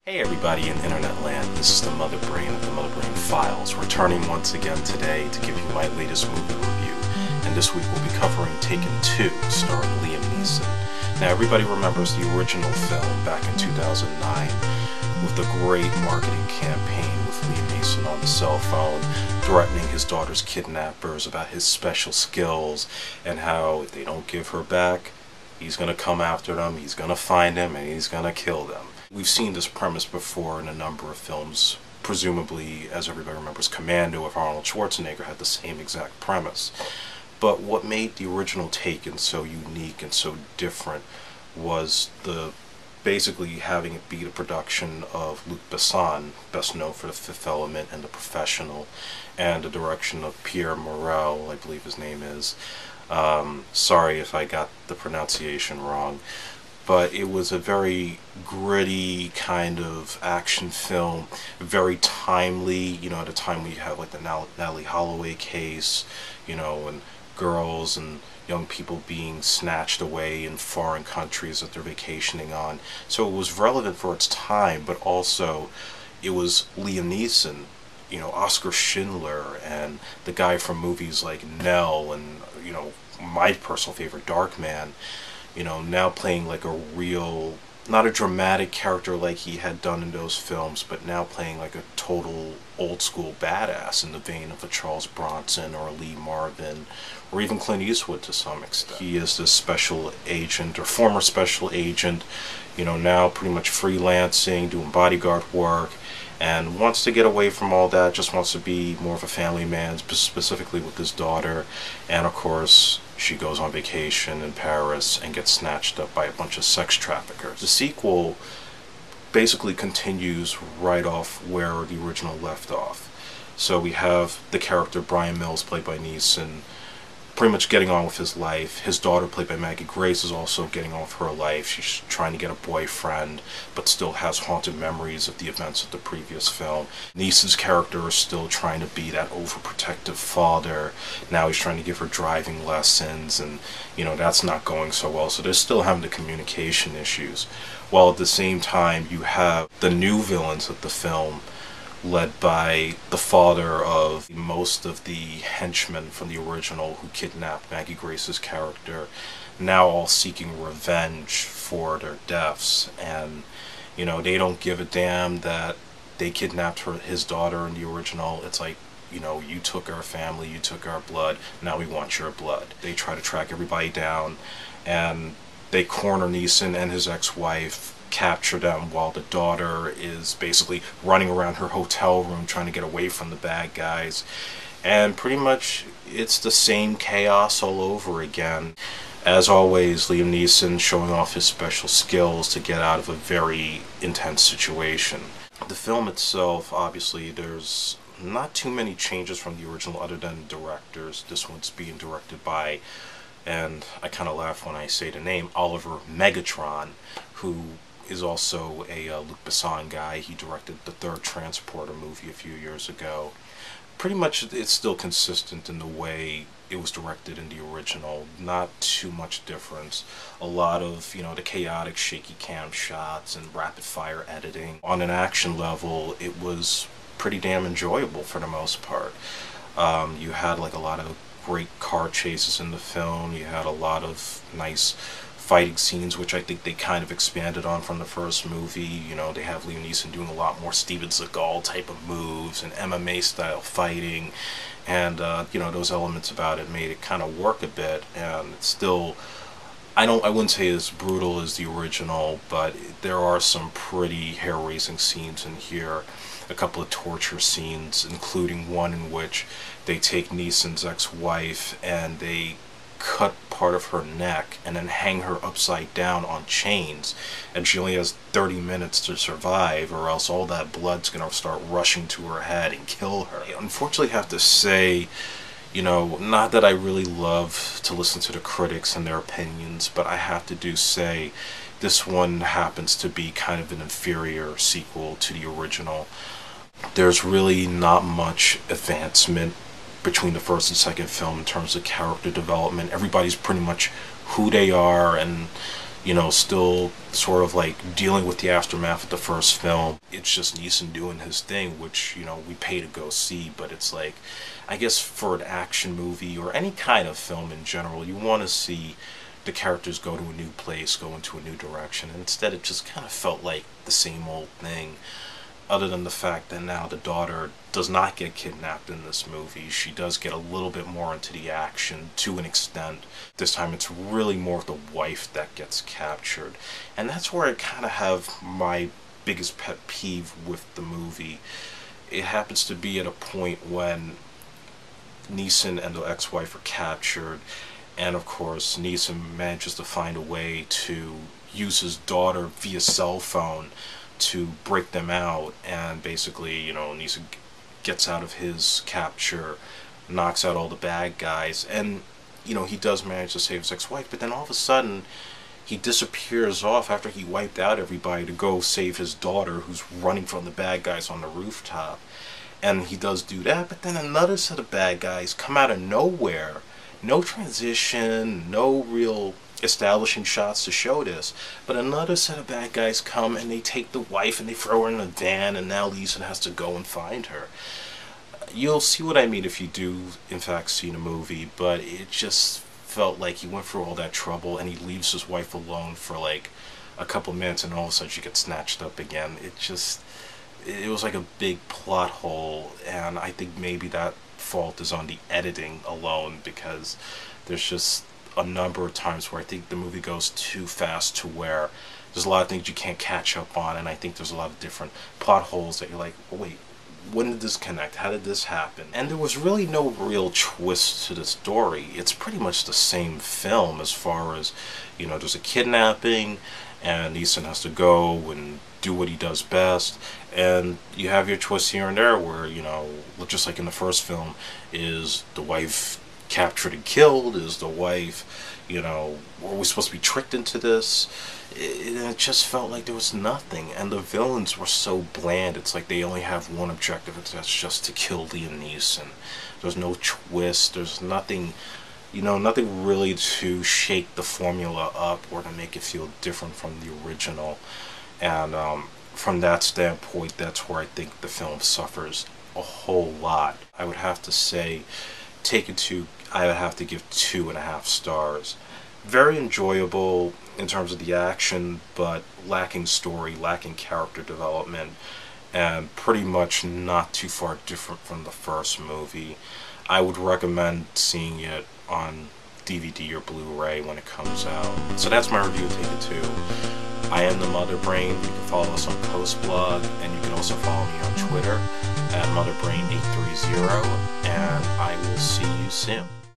Hey everybody in internet land, this is the Mother Brain of the Mother Brain Files, returning once again today to give you my latest movie review, and this week we'll be covering Taken 2, starring Liam Neeson. Now everybody remembers the original film back in 2009 with the great marketing campaign with Liam Neeson on the cell phone, threatening his daughter's kidnappers about his special skills and how if they don't give her back, he's going to come after them, he's going to find them, and he's going to kill them. We've seen this premise before in a number of films. Presumably, as everybody remembers, Commando with Arnold Schwarzenegger had the same exact premise. But what made the original Taken so unique and so different was basically having it be the production of Luc Besson, best known for The Fifth Element and The Professional, and the direction of Pierre Morel, I believe his name is. Sorry if I got the pronunciation wrong. But it was a very gritty kind of action film, very timely, you know, at a time when you have like the Natalie Holloway case, you know, and girls and young people being snatched away in foreign countries that they're vacationing on. So it was relevant for its time, but also it was Liam Neeson, you know, Oscar Schindler, and the guy from movies like Nell and, you know, my personal favorite, Darkman. You know, now playing like a real, not a dramatic character like he had done in those films, but now playing like a total old school badass in the vein of a Charles Bronson or a Lee Marvin or even Clint Eastwood to some extent. He is this special agent or former special agent, you know, now pretty much freelancing, doing bodyguard work, and wants to get away from all that, just wants to be more of a family man, specifically with his daughter. And of course, she goes on vacation in Paris and gets snatched up by a bunch of sex traffickers. The sequel basically continues right off where the original left off. So we have the character Brian Mills, played by Neeson, pretty much getting on with his life. His daughter, played by Maggie Grace, is also getting on with her life. She's trying to get a boyfriend, but still has haunted memories of the events of the previous film. Neeson's character is still trying to be that overprotective father. Now he's trying to give her driving lessons, and, you know, that's not going so well. So they're still having the communication issues. While at the same time, you have the new villains of the film, led by the father of most of the henchmen from the original who kidnapped Maggie Grace's character, now all seeking revenge for their deaths. And, you know, they don't give a damn that they kidnapped his daughter in the original. It's like, you know, you took our family, you took our blood, now we want your blood. They try to track everybody down, and they corner Neeson and his ex-wife, capture them while the daughter is basically running around her hotel room trying to get away from the bad guys. And pretty much it's the same chaos all over again. As always, Liam Neeson showing off his special skills to get out of a very intense situation. The film itself, obviously, there's not too many changes from the original other than directors. This one's being directed by, and I kind of laugh when I say the name, Oliver Megatron, who is also a Luc Besson guy. He directed the third Transporter movie a few years ago. Pretty much it's still consistent in the way it was directed in the original. Not too much difference. A lot of, you know, the chaotic shaky cam shots and rapid fire editing. On an action level, it was pretty damn enjoyable for the most part. You had like a lot of great car chases in the film. You had a lot of nice fighting scenes, which I think they kind of expanded on from the first movie. You know, they have Liam Neeson doing a lot more Steven Seagal type of moves and MMA style fighting, and you know, those elements about it made it kind of work a bit. And it's still, I wouldn't say as brutal as the original, but there are some pretty hair-raising scenes in here. A couple of torture scenes, including one in which they take Neeson's ex-wife and they cut part of her neck and then hang her upside down on chains, and she only has 30 minutes to survive, or else all that blood's gonna start rushing to her head and kill her. I unfortunately have to say, you know, not that I really love to listen to the critics and their opinions, but I have to say this one happens to be kind of an inferior sequel to the original. There's really not much advancement between the first and second film in terms of character development. Everybody's pretty much who they are, and still sort of like dealing with the aftermath of the first film. It's just Neeson doing his thing, which, we pay to go see, but it's like, I guess for an action movie or any kind of film in general, you want to see the characters go to a new place, go into a new direction, and instead it just kind of felt like the same old thing. Other than the fact that now the daughter does not get kidnapped in this movie. She does get a little bit more into the action to an extent. This time it's really more of the wife that gets captured. And that's where I kind of have my biggest pet peeve with the movie. It happens to be at a point when Neeson and the ex-wife are captured, and of course Neeson manages to find a way to use his daughter via cell phone to break them out, and basically, Neeson gets out of his capture, knocks out all the bad guys, and, he does manage to save his ex-wife, but then all of a sudden, he disappears off after he wiped out everybody to go save his daughter, who's running from the bad guys on the rooftop. And he does do that, but then another set of bad guys come out of nowhere. No transition, no real establishing shots to show this, but another set of bad guys come and they take the wife and they throw her in a van, and now Neeson has to go and find her. You'll see what I mean if you do in fact see the movie, but it just felt like he went through all that trouble and he leaves his wife alone for like a couple minutes, and all of a sudden she gets snatched up again. It was like a big plot hole, and I think maybe that fault is on the editing alone, because there's just a number of times where I think the movie goes too fast to where there's a lot of things you can't catch up on, and I think there's a lot of different plot holes that you're like, well, wait, when did this connect? How did this happen? And there was really no real twist to the story. It's pretty much the same film as far as, there's a kidnapping, and Neeson has to go and do what he does best, and you have your twists here and there where, just like in the first film, is the wife captured and killed? Is the wife, were we supposed to be tricked into this? It just felt like there was nothing, and the villains were so bland. It's like they only have one objective, and that's just to kill Liam Neeson. There's no twist, there's nothing, nothing really to shake the formula up or to make it feel different from the original. And from that standpoint, that's where I think the film suffers a whole lot. I would have to say, Taken 2, I would have to give 2.5 stars. Very enjoyable in terms of the action, but lacking story, lacking character development, and pretty much not too far different from the first movie. I would recommend seeing it on DVD or Blu-ray when it comes out. So that's my review of Taken 2. I am the Mother Brain. You can follow us on Postblog, and you can also follow me on Twitter at MotherBrain830, and I will see you soon.